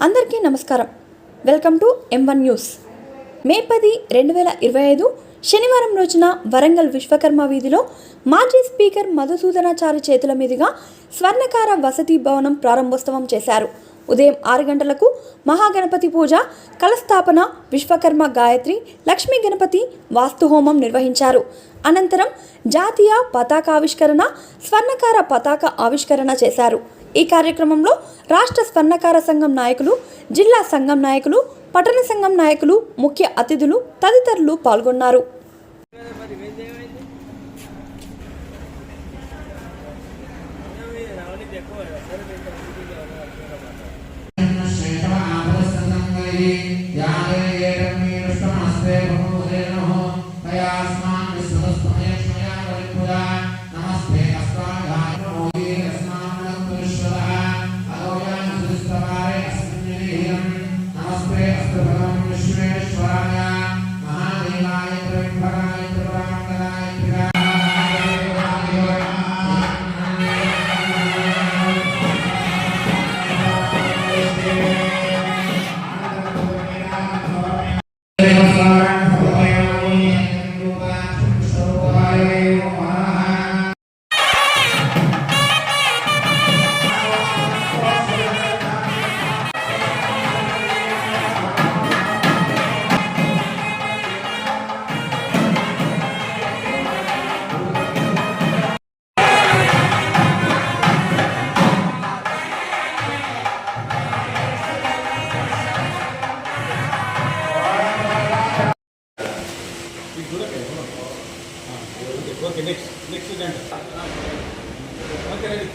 అందరికీ నమస్కారం. Welcome to M1 news. మే 10, 2025 శనివారం రోజున వరంగల్ విశ్వకర్మ వీధిలో మాజీ స్పీకర్ మధుసూదనాచారి చేతుల మీదుగా స్వర్ణకార వసతి భవనం ప్రారంభోత్సవం చేశారు. ఉదయం 6 గంటలకు మహాగణపతి పూజ, కలస్థాపన, విశ్వకర్మ గాయత్రి, లక్ష్మీ గణపతి వాస్తుహోమం నిర్వహించారు. అనంతరం జాతీయ పతాకావిష్కరణ, స్వర్ణకార పతాక ఆవిష్కరణ చేశారు. ఈ కార్యక్రమంలో రాష్ట్ర స్వర్ణకార సంఘం నాయకులు, జిల్లా సంఘం నాయకులు, పట్టణ సంఘం నాయకులు, ముఖ్య అతిథులు తదితరులు పాల్గొన్నారు. Okay, next agenda. Okay, ready.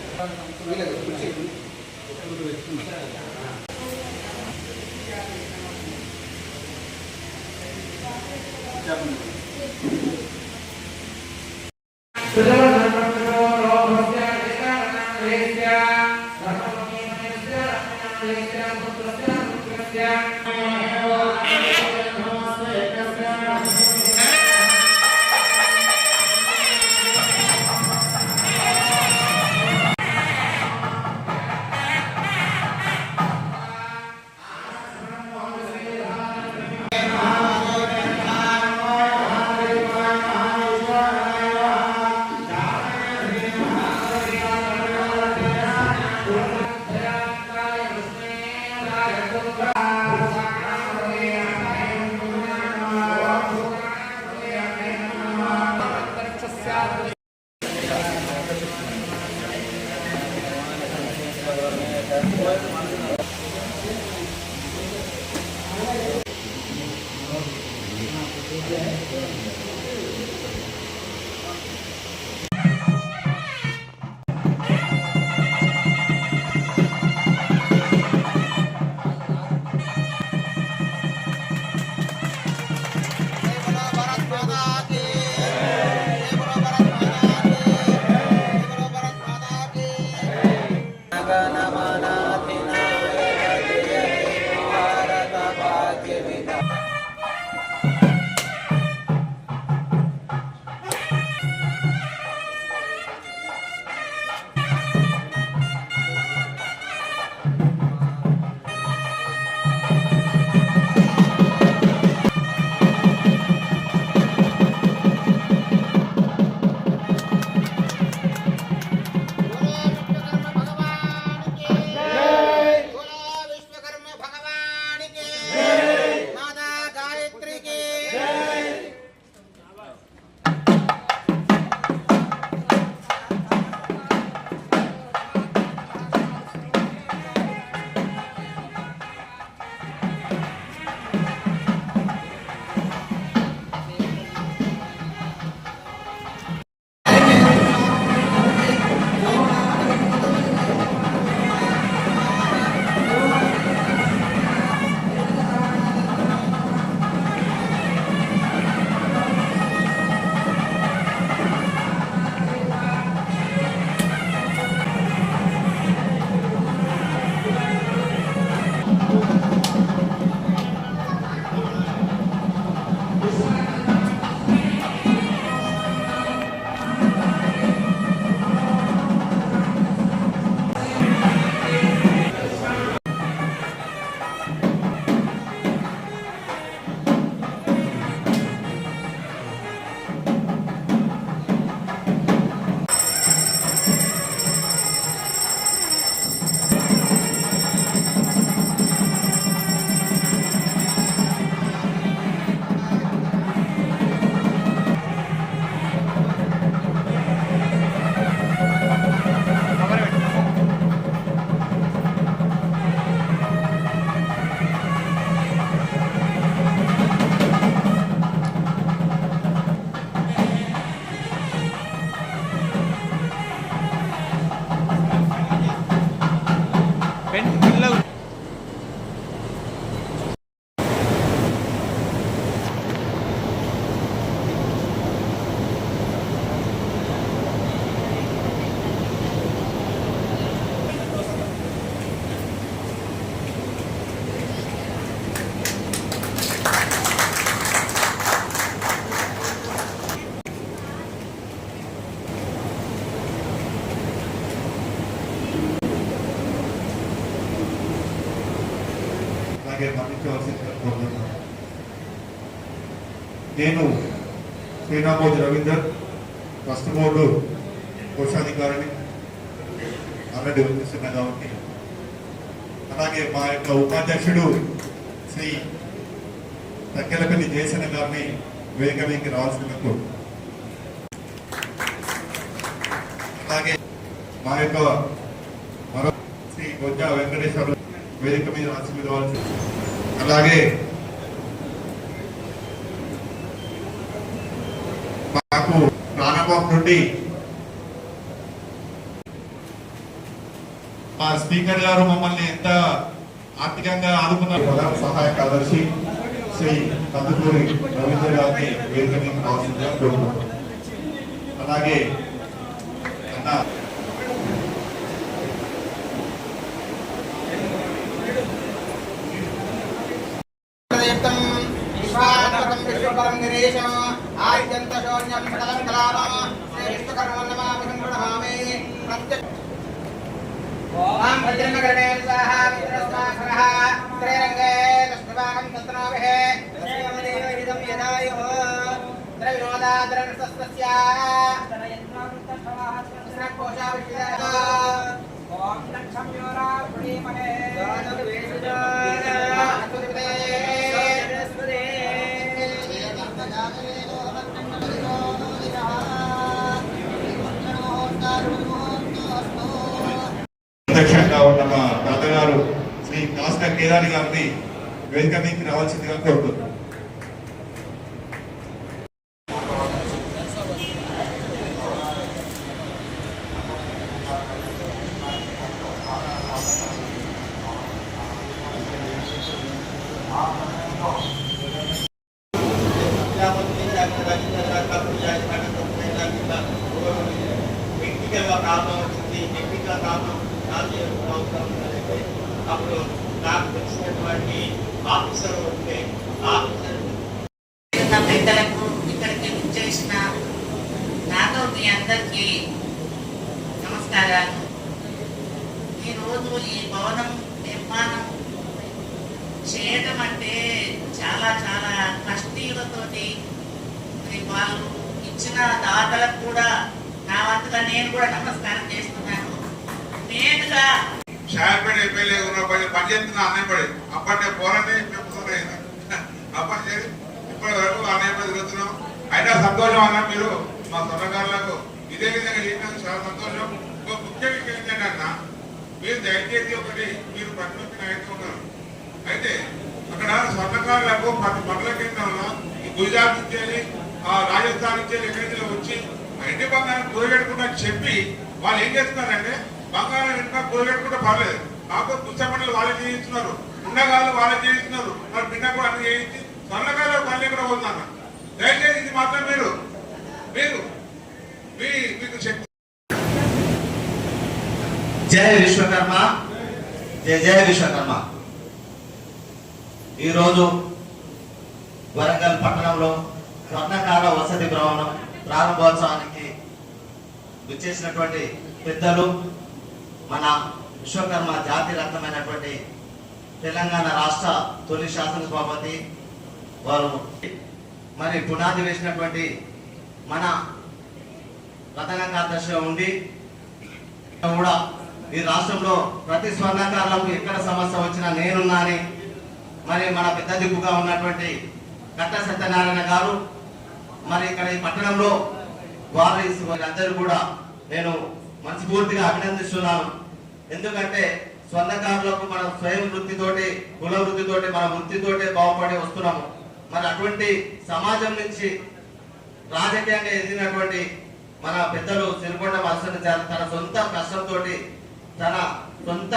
అలాగే మరణించవలసిందిగా కోరుతున్నాను. నేను శ్రీరామోజు రవీందర్ ఫస్ట్ బోర్డు కోశాధికారిని ఆల్రెడీ వచ్చేస్తున్నా కాబట్టి, అలాగే మా యొక్క ఉపాధ్యక్షుడు శ్రీ తక్కెలపల్లి జయసేన గారిని వేదిక మీదకి రావాల్సిందిగా కోరుతున్నాను. అలాగే మా యొక్క మరో శ్రీ గొజ్జా వెంకటేశ్వర వేదిక మీద రావాల్సి, అలాగే మాకు ప్రాణబాబు నుండి మా స్పీకర్ గారు మమ్మల్ని ఎంత ఆర్థికంగా ఆదుకున్నారు. ప్రధాన సహాయ కార్యదర్శి శ్రీ కందుకూరి రవీంద్ర గారిని వేదిక మీద రావాల్సిందిగా కోరుతున్నాను. అలాగే అన్న విశ్వపరం నిరేశం ఆద్యంత శూన్యం సకలం కలాపం శ్రీ విశ్వకర్మ నమామి సంప్రణామి ప్రత్యక్ష ఓం భద్రమగణే స్వాహా మిత్రస్మాకరః త్రైరంగే లక్ష్మీవాహం తత్నావిహే తస్మదేవైదం యదాయుః త్రైవినోదాద్రనస్తస్య సృష్ణకోశా విశ్వదః ఓం లక్ష్మ్యోరా పుణీమనే దానవేషుజా అతురితే అధ్యక్షంగా ఉన్న మా తాతగారు శ్రీ కాస్త కేదారి గారిని వేదిక మీదకి రావాల్సిందిగా కోరుతున్నాను. అప్పుడు నాకు తెలిసినటువంటి ఆఫీసర్ ఉంటే ఆఫీసర్ పెద్దలకు ఇక్కడికి విచ్చేసిన నాతో మీ అందరికీ నమస్కారాలు. ఈరోజు ఈ భవనం నిర్మాణం చేయటం అంటే చాలా చాలా కష్టీలతోటి వాళ్ళు ఇచ్చిన దాతలకు కూడా నా వంతుగా నేను కూడా నమస్కారం చేస్తున్నాను. నేనుగా షాయపేట ఎమ్మెల్యే ఉన్నప్పుడు పనిచేస్తున్న అన్నయ్య పడి అప్పటి పోరాటే పెంపుతున్నాయి అప్పటి చేసి ఇప్పటి వరకు అన్నయ్య పడి తిరుగుతున్నాం. అయినా సంతోషం అన్న మీరు మా సొంతకారులకు ఇదే విధంగా చేసినందుకు చాలా సంతోషం. ఒక ముఖ్య విషయం ఏంటంటే అన్న, మీరు దయచేసి ఒకటి మీరు ప్రతిపక్ష అయితే ఉన్నారు. అయితే అక్కడ స్వర్ణకారులకు ప్రతి పనుల కేంద్రంలో ఈ గుజరాత్ ఇచ్చేది రాజస్థాన్ ఇచ్చేది ఎక్కడికి వచ్చి ఇంటి బంగారం కుదగట్టుకుంటా చెప్పి వాళ్ళు ఏం చేస్తున్నారంటే బంగారం ఇంకా కుదగట్టుకుంటే పర్లేదు, కాకపోతే పుస్తకమండలు వాళ్ళే చేయిస్తున్నారు, ఉండగాళ్ళు వాళ్ళే చేయిస్తున్నారు, మరి పిన్న కూడా అన్ని చేయించి స్వర్ణకారుల పనులు కూడా పోతున్నారు. దయచేసి ఇది మాత్రం మీరు మీరు మీకు శక్తి. జై విశ్వకర్మ, జై జై విశ్వకర్మ. ఈరోజు వరంగల్ పట్టణంలో స్వర్ణకార వసతి భవనం ప్రారంభోత్సవానికి విచ్చేసినటువంటి పెద్దలు, మన విశ్వకర్మ జాతి రత్నమైనటువంటి తెలంగాణ రాష్ట్ర తొలి శాసనసభాపతి వారు, మరి పునాది వేసినటువంటి మన ప్రధాన కార్యదర్శిగా ఉండి కూడా ఈ రాష్ట్రంలో ప్రతి స్వర్ణకారులకు ఎక్కడ సమస్య వచ్చినా నేనున్నాని మరి మన పెద్ద దిక్కుగా ఉన్నటువంటి కట్ట సత్యనారాయణ గారు, మరి ఇక్కడ ఈ పట్టణంలో వారందరూ కూడా నేను మనస్ఫూర్తిగా అభినందిస్తున్నాను. ఎందుకంటే స్వర్ణకారులకు మన స్వయం వృత్తితోటి, కుల వృత్తితోటి, మన వృత్తితోటి బాగుపడి వస్తున్నాము. మరి అటువంటి సమాజం నుంచి రాజకీయంగా ఎదిగినటువంటి మన పెద్దలు సిరికొండ మత్స్య తన సొంత కష్టంతో, తన సొంత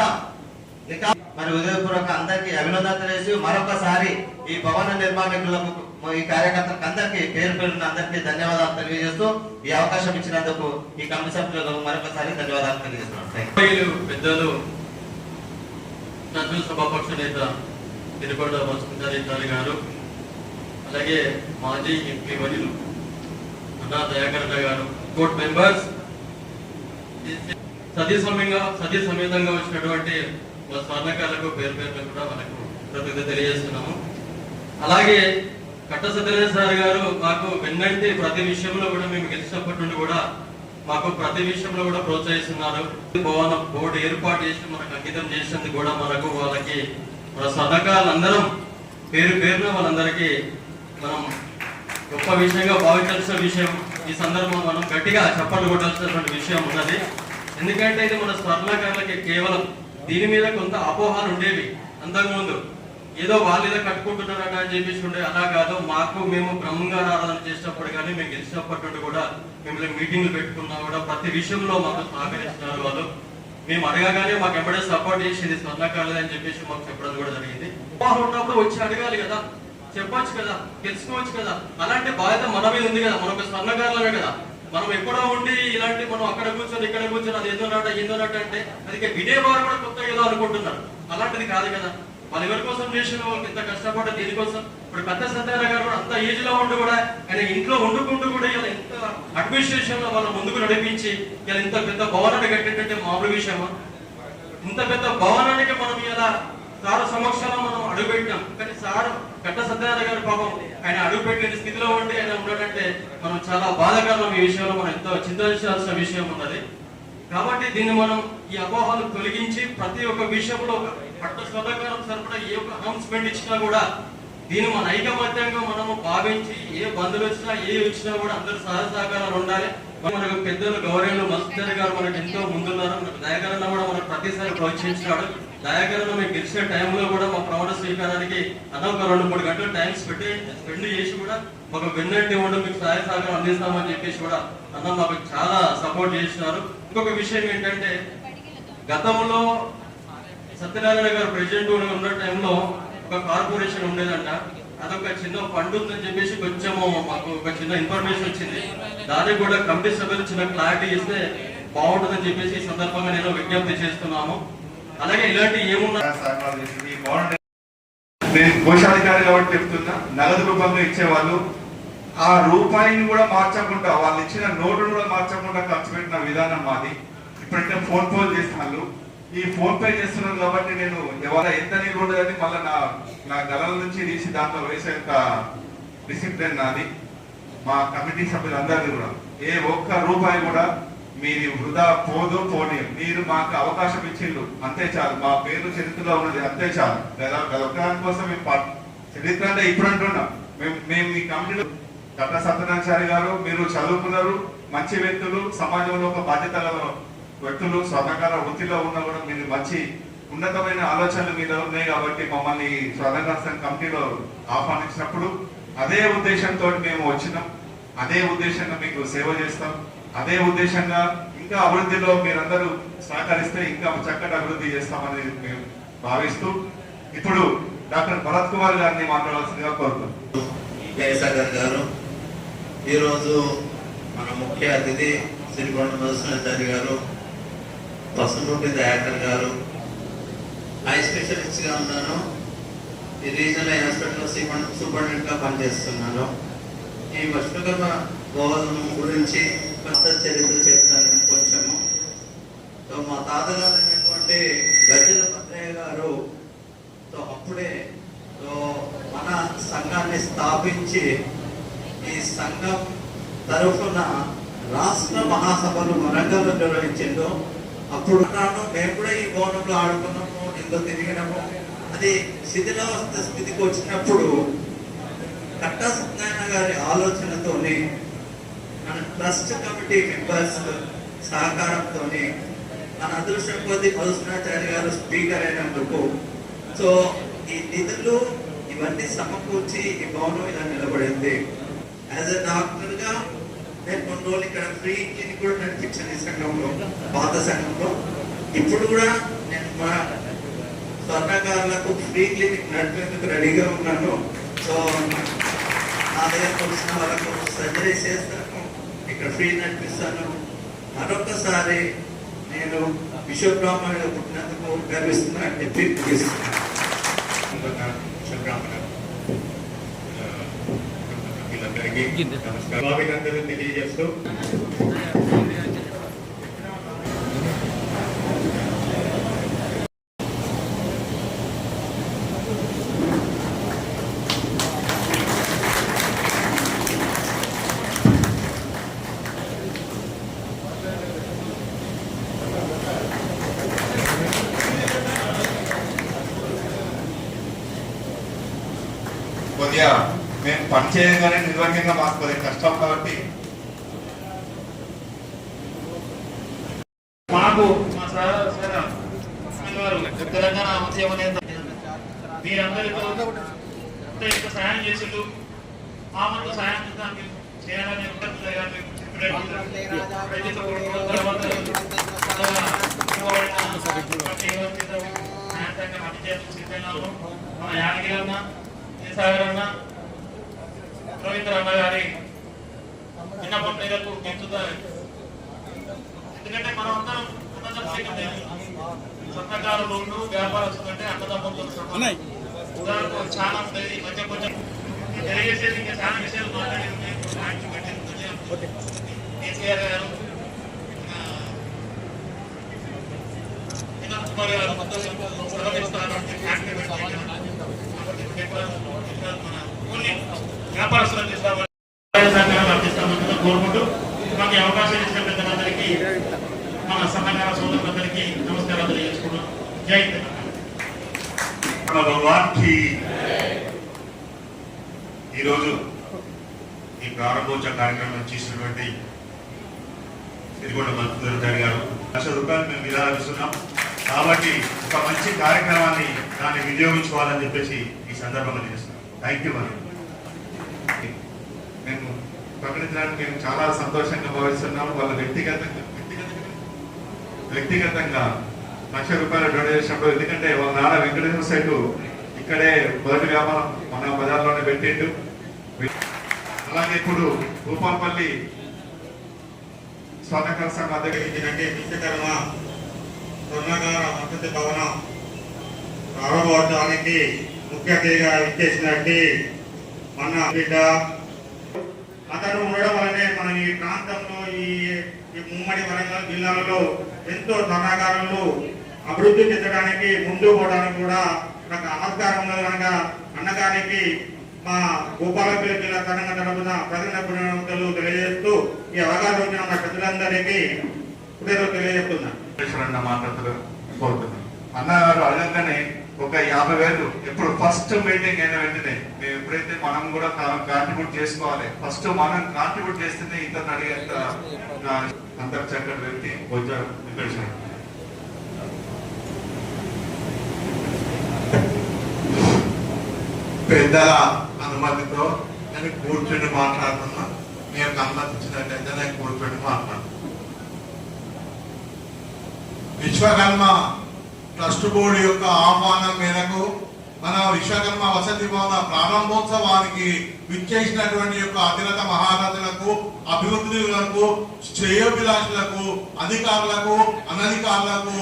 ఇంకా మరి ఉదయపూర్వక అందరికీ అభినందనలు తెలియజేసి మరొకసారి ఈ భవన నిర్మాణకులకు ఈ కార్యకర్తలకు అందరికీ పేరు పేరున అందరికీ ధన్యవాదాలు తెలియజేస్తూ ఈ అవకాశం ఇచ్చినందుకు ఈ కమిటీ సభ్యులకు మరొకసారి ధన్యవాదాలు తెలియజేస్తున్నాను. పెద్దలు సభాపక్ష నేత తిరుపతి వసుంధరాచారి గారు, అలాగే మాజీ ఎంపీ వర్యులు అన్నా దయాకర్ గారు, కోర్ట్ మెంబర్స్, సతీ సమేతంగా వచ్చినటువంటి మా స్వర్ణకారులకు పేరు పేరున కూడా మనకు కృతజ్ఞత తెలియజేస్తున్నాము. అలాగే కట్ట సత్యనారాయణ సార్ గారు మాకు వెన్నంటి ప్రతి విషయంలో కూడా మేము గెలిచినప్పటి నుండి కూడా మాకు ప్రతి విషయంలో కూడా ప్రోత్సహిస్తున్నారు. భవన బోర్డు ఏర్పాటు చేసి మనకు అంకితం చేసినందుకు కూడా మనకు వాళ్ళకి మన స్వర్ణకారులందరం పేరు పేరున వాళ్ళందరికీ మనం గొప్ప విషయంగా భావించాల్సిన విషయం. ఈ సందర్భం మనం గట్టిగా చప్పట్లు కొట్టాల్సినటువంటి విషయం ఉన్నది. ఎందుకంటే ఇది మన స్వర్ణకారులకి కేవలం దీని మీద కొంత అపోహాలు ఉండేవి అంతకుముందు. ఏదో వాళ్ళు ఏదో కట్టుకుంటున్నారట అని చెప్పేసి ఉండే, అలా కాదు. మాకు మేము బ్రహ్మంగా ఆరాధన చేసినప్పుడు కానీ మేము గెలిచినప్పటి నుండి కూడా మిమ్మల్ని మీటింగ్లు పెట్టుకున్నా కూడా ప్రతి విషయంలో మాకు సహకరిస్తున్నారు వాళ్ళు. మేము అడగగానే మాకు ఎప్పుడే సపోర్ట్ చేసింది స్వర్ణకారులు అని చెప్పేసి మాకు చెప్పడం కూడా జరిగింది. అపోహ ఉన్నప్పుడు వచ్చి అడగాలి కదా, చెప్పొచ్చు కదా, తెలుసుకోవచ్చు కదా. అలాంటి బాధ్యత మన మీద ఉంది కదా, మనకు స్వర్ణకారులమే కదా. మనం ఎక్కడో ఉండి ఇలాంటి మనం అక్కడ కూర్చొని ఇక్కడ కూర్చొని అది ఏందోనట అంటే అది వినేవారు కూడా కొత్త ఏదో అనుకుంటున్నారు. అలాంటిది కాదు కదా. వాళ్ళు ఎవరి కోసం చేసిన వాళ్ళకి ఇంత కష్టపడ్డ దీనికోసం. ఇప్పుడు పెద్ద సత్యనారాయణ గారు కూడా అంత ఏజ్ లో ఉండి కూడా ఆయన ఇంట్లో వండుకుంటూ కూడా ఇలా ఇంత అడ్మినిస్ట్రేషన్ లో వాళ్ళ ముందుకు నడిపించి ఇలా ఇంత పెద్ద భవనాన్ని కట్టినట్టే మామూలు విషయమా? ఇంత పెద్ద భవనానికి మనం ఇలా సార్ సమక్షంలో మనం అడుగుపెట్టాం. కానీ సార్ కట్ట సత్యనారాయణ గారి పాపం ఆయన అడుగుపెట్టిన స్థితిలో ఉండి ఆయన ఉన్నాడంటే మనం చాలా బాధాకరం. ఈ విషయంలో మనం ఎంతో చింతించాల్సిన విషయం ఉన్నది. కాబట్టి దీన్ని మనం ఈ అపోహలు తొలగించి ప్రతి ఒక్క విషయంలో పట్ట స్వర్ణకారం సరిపడా ఏ ఒక్క అనౌన్స్మెంట్ ఇచ్చినా కూడా దీన్ని మన ఐకమత్యంగా మనము భావించి ఏ బంధువులు వచ్చినా ఏ వచ్చినా కూడా అందరూ సహకారాలు ఉండాలి. మనకు పెద్దలు గౌరవులు మస్తర్ గారు మనకు ఎంతో ముందున్నారు. మనకు దయాకరణ కూడా మనకు ప్రతిసారి ప్రోత్సహించినాడు. దయాకరణ మేము గెలిచిన టైంలో కూడా మా ప్రమాణ స్వీకారానికి అన్న ఒక 2-3 గంటలు టైం స్పెండ్ చేసి కూడా మాకు వెన్నంటి ఉండి మీకు సహాయ సహకారం అందిస్తామని చెప్పేసి కూడా అన్న మాకు చాలా సపోర్ట్ చేసినారు. ఇంకొక విషయం ఏంటంటే గతంలో సత్యనారాయణ గారు ప్రెసిడెంట్ ఉన్న టైంలో ఒక కార్పొరేషన్ ఉండేదంట. అదొక చిన్న ఫండ్ ఉందని చెప్పేసి కొంచెం మాకు ఒక చిన్న ఇన్ఫర్మేషన్ వచ్చింది. దానికి కూడా కమిటీ సభ్యులు చిన్న క్లారిటీ ఇస్తే బాగుంటుందని చెప్పేసి ఈ సందర్భంగా నేను విజ్ఞప్తి చేస్తున్నాము. అలాగే ఇలాంటి ఏమున్నా నేను కోశాధికారి కాబట్టి చెప్తున్నా, నగదు రూపంగా ఇచ్చేవాళ్ళు ఆ రూపాయిని కూడా మార్చకుండా, వాళ్ళు ఇచ్చిన నోటును కూడా మార్చకుండా ఖర్చు పెట్టిన విధానం మాది. ఇప్పుడంటే ఫోన్ పే చేస్తున్నారు. ఈ ఫోన్ పే చేస్తున్నారు కాబట్టి నేను ఎవరైనా ఎంత నీరు ఉండదని మళ్ళీ నా గలల నుంచి తీసి దాంట్లో వేసేంత డిసిప్లిన్ నాది. మా కమిటీ సభ్యులందరినీ కూడా ఏ ఒక్క రూపాయి కూడా మీరు వృధా పోనీ. మీరు మాకు అవకాశం ఇచ్చిండ్రు అంతే చాలు. మా పేరు చరిత్రలో ఉన్నది అంతే చాలు. గెలవడానికి కోసం మేము చరిత్ర అంటే ఇప్పుడు అంటున్నాం. మేము ఈ కమిటీలో కట్ట సత్యనారాయణ గారు మీరు చదువుకున్నారు, మంచి వ్యక్తులు, సమాజంలో ఒక బాధ్యత వ్యక్తులు, స్వర్ణకార వృత్తిలో ఉన్న కూడా మీరు మంచి ఉన్నతమైన ఆలోచనలు మీద ఉన్నాయి కాబట్టి మమ్మల్ని స్వర్ణకార కమిటీలో ఆహ్వానించినప్పుడు అదే ఉద్దేశంతో మేము వచ్చినాం. అదే ఉద్దేశంగా మీకు సేవ చేస్తాం. అదే ఉద్దేశంగా ఇంకా అభివృద్ధిలో మీరందరూ సహకరిస్తే ఇంకా చక్కటి అభివృద్ధి చేస్తామని మేము భావిస్తూ ఇప్పుడు డాక్టర్ భరత్ కుమార్ గారిని మాట్లాడాల్సిందిగా కోరుతున్నాం. జయసాగర్ గారు, ఈరోజు మన ముఖ్య అతిథి శ్రీకొండ మధుసూదనాచారి గారు, వసంతూటి దయాకర్ గారు, ఐ స్పెషలిస్ట్ గా ఉన్నాను. ఈ రీజనల్ హాస్పిటల్లో సూపరింటెండెంట్ గా పనిచేస్తున్నాను. ఈ విశ్వకర్మ భవనం గురించి కొంత చరిత్ర చెప్తాను కొంచెము. సో మా తాతగారు అయినటువంటి గజ్జల పత్రయ్య గారు అప్పుడే మన సంఘాన్ని స్థాపించి ఈ సంఘం తరఫున రాష్ట్ర మహాసభలు వరంగల్ నిర్వహించిండు. అప్పుడు మేము కూడా ఈ భవనంలో ఆడుకున్నాము, ఎంతో తిరిగినాము. అది శిథిలావస్థ స్థితికి వచ్చినప్పుడు కట్ట సత్యనారాయణ గారి ఆలోచనతోని మన ట్రస్ట్ కమిటీ మెంబర్స్ సహకారంతో మన అదృష్టం కొద్ది మధుసూదనాచారి గారు స్పీకర్ అయినందుకు సో ఈ నిధులు ఇవన్నీ సమకూర్చి ఈ భవనం ఇలా నిలబడింది. యాజ్ ఎ డాక్టర్ గా నేను కొన్ని రోజులు ఇక్కడ ఫ్రీ క్లినిక్ కూడా నడిపించాను ఈ సంఘంలో, పాత సంఘంలో. ఇప్పుడు కూడా నేను మా స్వర్ణకారులకు ఫ్రీ క్లినిక్ నడిపేందుకు రెడీగా ఉన్నాను. సో నా దగ్గరకు వచ్చిన వాళ్ళకు సర్జరీ చేస్తాను, ఇక్కడ ఫ్రీ నడిపిస్తాను. మరొకసారి నేను విశ్వబ్రాహ్మణుడిగా పుట్టినందుకు గర్విస్తున్నాను అని చెప్పి ముగిస్తున్నాను. అభినందనలు తెలియజేస్తూ కొద్దిగా మేము పని చేయగానే నిర్వహణంగా మాకు కొద్దిగా కష్టం కాబట్టి మాకు మా తెలంగాణ ఉద్యమ నేత మీరందరితో ఇంత సాయం చేసిండు. మా మందు సాయం చేయాలని మన యాదగిరి అన్న, సాగర్ అన్న, రవీంద్ర అన్న గారి విన్నపం మేరకు పెంచుతారు. ఎందుకంటే మనం అందరం స్వర్ణకారులు వ్యాపారస్తులు అంటే అన్నదమ్ములతో చాలా ఉండేది. ఈ మధ్య కొంచెం తెలియజేసేది ఇంకా చాలా విషయాలు మాట్లాడేది. కేసీఆర్ గారు, కుమార్ గారు వ్యాపారస్తులను తీస్తామని కోరుకుంటూ మాకు అవకాశం ఇచ్చిన పెద్దలందరికీ, మన సన్నకార సోదరులందరికీ నమస్కారాలు తెలియజేసుకున్నాం. జై భగవాన్కి ఈరోజు ఈ ప్రారంభోత్సవ కార్యక్రమం చేసినటువంటి సిరికొండ మధుసూదన్ గారు ₹1,00,000 మేము విధానిస్తున్నాం. కాబట్టి ఒక మంచి కార్యక్రమాన్ని దాన్ని వినియోగించుకోవాలని చెప్పేసి ఈ సందర్భంగా చేస్తున్నాం. Thank you. మేము ప్రకటించడానికి మేము చాలా సంతోషంగా భావిస్తున్నాము. వాళ్ళ వ్యక్తిగతంగా ₹1,00,000 డొనేట్ చేసినప్పుడు, ఎందుకంటే వాళ్ళ నాన్న వెంకటేశ్వర సైట్ ఇక్కడే మొదటి వ్యాపారం మన బజార్లోనే పెట్టిండు. అలాగే ఇప్పుడు భూపాలపల్లి స్వర్ణకార సంఘం అధ్యక్షుడికి విశ్వకర్మ స్వర్ణకార మద్దతు భవనం ప్రారంభోత్సవానికి ముఖ్య అతిథిగా ఇచ్చేసినట్టు మన బిడ్డ అతను ఉండడం వల్లనే మన ఈ ప్రాంతంలో ఈ ఉమ్మడి వరంగల్ జిల్లాలలో ఎంతో స్వర్ణకారులు అభివృద్ధి చెందడానికి ముందు పోవడానికి కూడా నాకు ఆస్కారం ఉన్నది కనుక అన్నగారికి మా భూపాలపల్లి జిల్లా తెలంగాణ తరపున ప్రజలకు తెలియజేస్తూ ఈ అవకాశం వచ్చిన మా ప్రజలందరికీ తెలియజేస్తున్నా మాట్లాడుతున్నారు. అన్నగారు అడగగానే ఒక 50,000 ఎప్పుడు ఫస్ట్ మీటింగ్ అయిన వెంటనే మేము ఎప్పుడైతే మనం కూడా కాంట్రిబ్యూట్ చేసుకోవాలి, ఫస్ట్ మనం కాంట్రిబ్యూట్ చేస్తేనే ఇతను అడిగేంత అంతర్ చక్కటి వ్యక్తి వచ్చారు. పెద్దల అనుమతితో నేను కూర్చొని మాట్లాడుతున్నా. నేను అనుమతించినట్లయితే నేను కూర్చొని మాట్లాడుతున్నా. విశ్వకర్మ ట్రస్ట్ బోర్డు యొక్క ఆహ్వానం మేరకు మన విశ్వకర్మ వసతి భవన ప్రారంభోత్సవానికి విచ్చేసినటువంటి యొక్క అతిరథ మహారథులకు, అభివృద్ధులకు, శ్రేయోభిలాషులకు, అధికారులకు, అనధికారులకు,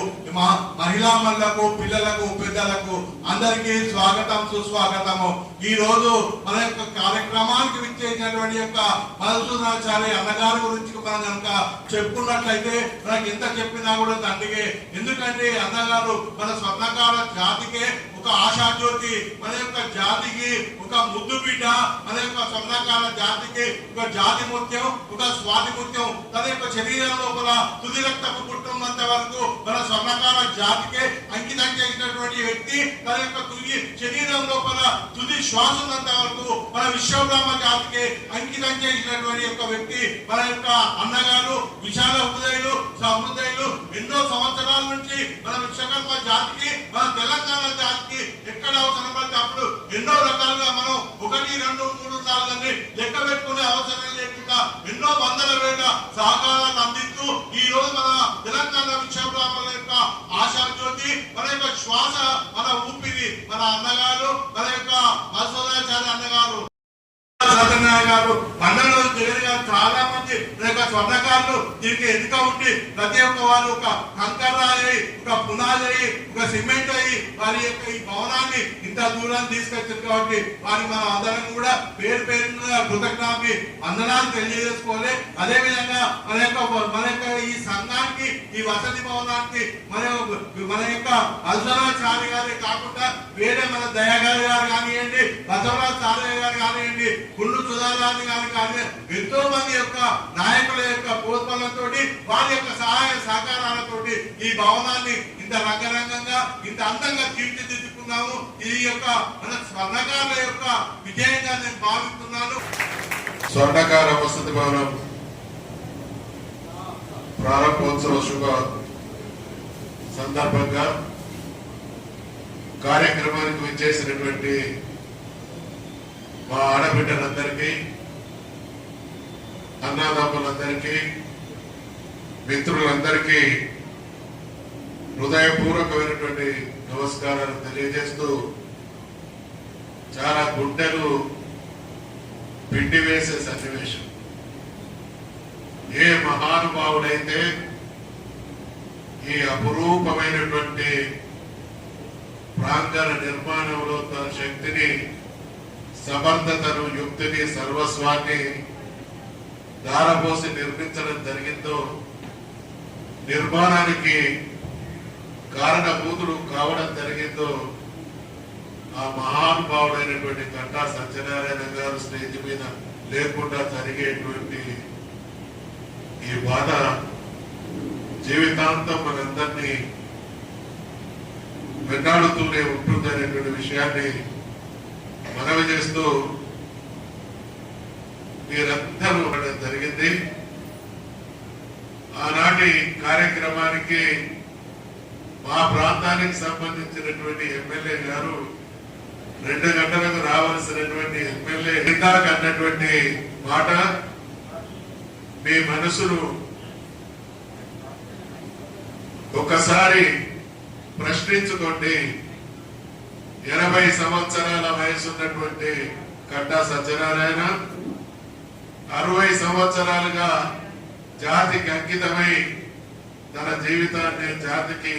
మహిళామణులకు, పిల్లలకు, పెద్దలకు అందరికీ స్వాగతం, సుస్వాగతము. ఈ రోజు మన యొక్క కార్యక్రమానికి విచ్చేసినటువంటి యొక్క మధుసూదనాచారి అన్నగారి గురించి మనం కనుక చెప్పుకున్నట్లయితే మనకి ఎంత చెప్పినా కూడా తండ్రిగే. ఎందుకంటే అన్నగారు మన స్వర్ణకార జాతికే ఒక ఆశాజ్యోతి, మన యొక్క జాతికి ఒక ముద్దు బిడ్డ, మన యొక్క స్వర్ణకార జాతికి ఒక జాతి ముత్యం, ఒక స్వాతి ముత్యం. తన యొక్క శరీరం లోపల తుది రక్తపు కుటుంబంత వరకు మన స్వర్ణకార జాతికే అంకితం చేసినటువంటి వ్యక్తి. తన యొక్క తుది శరీరం లోపల తుది శ్వాస ఉన్నంత వరకు మన విశ్వబ్రహ్మ జాతికి అంకితం చేసినటువంటి యొక్క వ్యక్తి మన యొక్క అన్నగారు. విశాల హృదయులు, సహృదయులు. ఎన్నో సంవత్సరాల నుంచి మన విశ్వకర్మ జాతికి, మన తెలంగాణ జాతికి ఎక్కడ అవసరం పడితే అప్పుడు ఎన్నో రకాలుగా మనం 1, 2, 3, 4 లెక్క పెట్టుకునే అవసరం లేకుండా ఎన్నో వందల వేల సహకారాన్ని అందిస్తూ ఈ రోజు మన తెలంగాణ విశ్వబ్రాహ్మణుల యొక్క ఆశాజ్యోతి, మన యొక్క శ్వాస, మన ఊపిరి మన అన్నగారు, మన యొక్క మధుసూదనాచార్య అన్నగారు, సత్యనారాయణ గారు, మండలంలో జగన్ గారు, చాలా మంది స్వర్ణకారులు దీనికి ఎన్నిక ఉండి ప్రతి ఒక్క వారు ఒక కంకర అయ్యి, ఒక పునాది అయ్యి, ఒక సిమెంట్ అయ్యి వారి యొక్క ఈ భవనాన్ని ఇంత దూరాన్ని తీసుకొచ్చారు. కాబట్టి వారి మన అందరం కూడా పేరు పేరున కృతజ్ఞతని వందనాలు తెలియజేసుకోవాలి. అదే విధంగా మన యొక్క ఈ సంఘానికి, ఈ వసతి భవనానికి మన యొక్క అల్సనాచార్య గారే కాకుండా వేరే మన దయాగారి గారు కానివ్వండి, బసవరాచార్య గారు కానివ్వండి, గుండు సుధారాన్ని గారు కానీ ఎంతో మంది యొక్క నాయకుల యొక్క ప్రోత్సాహంతో, వారి యొక్క సహాయ సహకారాలతో ఈ భవనాన్ని ఇంత రంగరంగంగా, ఇంత అందంగా తీర్చిదిద్దుకున్నాము. ఈ యొక్క మన స్వర్ణకారుల యొక్క విజయంగా నేను భావిస్తున్నాను. స్వర్ణకార వసతి భవనం ప్రారంభోత్సవ శుభ సందర్భంగా కార్యక్రమానికి విచ్చేసినటువంటి మా ఆడబిడ్డలందరికీ, అన్నదమ్ములందరికీ, మిత్రులందరికీ హృదయపూర్వకమైనటువంటి నమస్కారాలు తెలియజేస్తూ, చాలా గుండెలు పిండి వేసే సన్నివేశం. ఏ మహానుభావుడైతే ఈ అపురూపమైనటువంటి ప్రాంగణ నిర్మాణంలో తన శక్తిని, సమర్థతను, యుక్తిని, సర్వస్వాన్ని దారపోసి నిర్మించడం జరిగిందో, నిర్మాణానికి కారణభూతులు కావడం జరిగిందో, ఆ మహానుభావుడైనటువంటి కట్టా సత్యనారాయణ గారు స్టేజ్ మీద లేకుండా జరిగేటువంటి ఈ బాధ జీవితాంతం మనందరినీ వెన్నాడుతూనే ఉంటుందనేటువంటి విషయాన్ని మనవి చేస్తూ మీరందరూ జరిగింది. ఆనాటి కార్యక్రమానికి మా ప్రాంతానికి సంబంధించినటువంటి ఎమ్మెల్యే గారు 2 గంటలకు రావాల్సినటువంటి ఎమ్మెల్యే ఇందాక అన్నటువంటి మాట మీ మనసును ఒకసారి ప్రశ్నించుకోండి. 80 సంవత్సరాల వయసున్నటువంటి కట్టా సత్యనారాయణ 60 సంవత్సరాలుగా జాతికి అంకితమై తన జీవితాన్ని జాతికి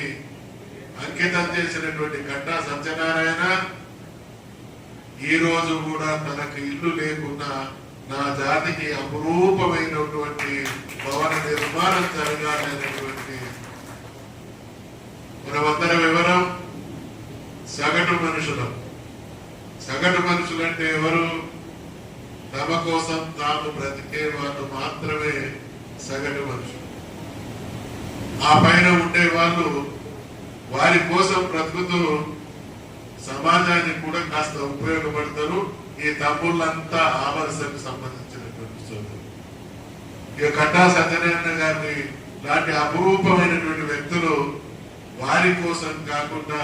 అంకితం చేసినటువంటి కట్టా సత్యనారాయణ ఈ రోజు కూడా తనకు ఇల్లు లేకున్నా నా జాతికి అపురూపమైనటువంటి భవన నిర్మాణం జరగాలనేటువంటి మనమందరం వివరం. సగటు మనుషులం. సగటు మనుషులంటే ఎవరు? తమ కోసం తాము బ్రతికే వాళ్ళు మాత్రమే సగటు మనుషులు. ఆ పైన ఉండే వాళ్ళు వారి కోసం బ్రతుకుతూ సమాజానికి కూడా కాస్త ఉపయోగపడతారు. ఈ తమ్ముళ్ళంతా ఆ వరుసకు సంబంధించినటువంటి సోదరులు. ఇక కట్టా సత్యనారాయణ గారిని లాంటి అపురూపమైనటువంటి వ్యక్తులు వారి కోసం కాకుండా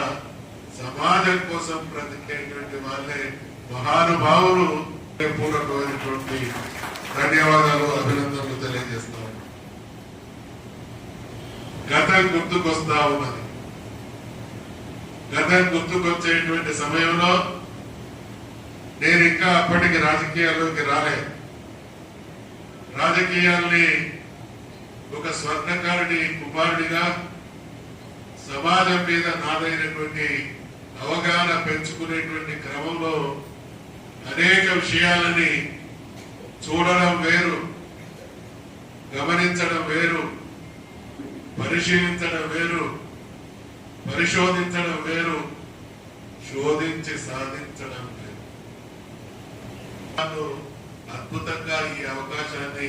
సమాజం కోసం బ్రతికేటువంటి వాళ్ళే మహానుభావులు. పూర్వకమైనటువంటి ధన్యవాదాలు, అభినందనలు తెలియజేస్తాను. గతం గుర్తుకొస్తా ఉన్నది. గతం గుర్తుకొచ్చేటువంటి సమయంలో నేను ఇంకా అప్పటికి రాజకీయాల్లోకి రాలేదు. రాజకీయాల్ని ఒక స్వర్ణకారుడి కుమారుడిగా సమాజం మీద నాదైనటువంటి అవగాహన పెంచుకునేటువంటి క్రమంలో అనేక విషయాలని చూడడం వేరు, గమనించడం వేరు, పరిశీలించడం వేరు, పరిశోధించడం వేరు, శోధించి సాధించడం వేరు. అద్భుతంగా ఈ అవకాశాన్ని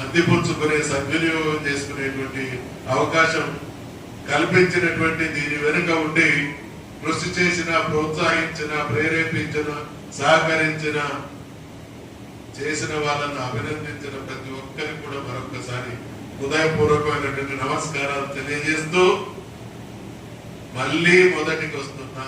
అందిపుచ్చుకునే, సద్వినియోగం చేసుకునేటువంటి అవకాశం కల్పించినటువంటి దీని వెనుక ఉండి కృషి చేసిన, ప్రోత్సహించిన, ప్రేరేపించిన, సహకరించిన, చేసిన వాళ్ళను అభినందించిన ప్రతి ఒక్కరికి కూడా మరొకసారి హృదయపూర్వకమైనటువంటి నమస్కారాలు తెలియజేస్తూ మళ్ళీ మొదటికి వస్తున్నా.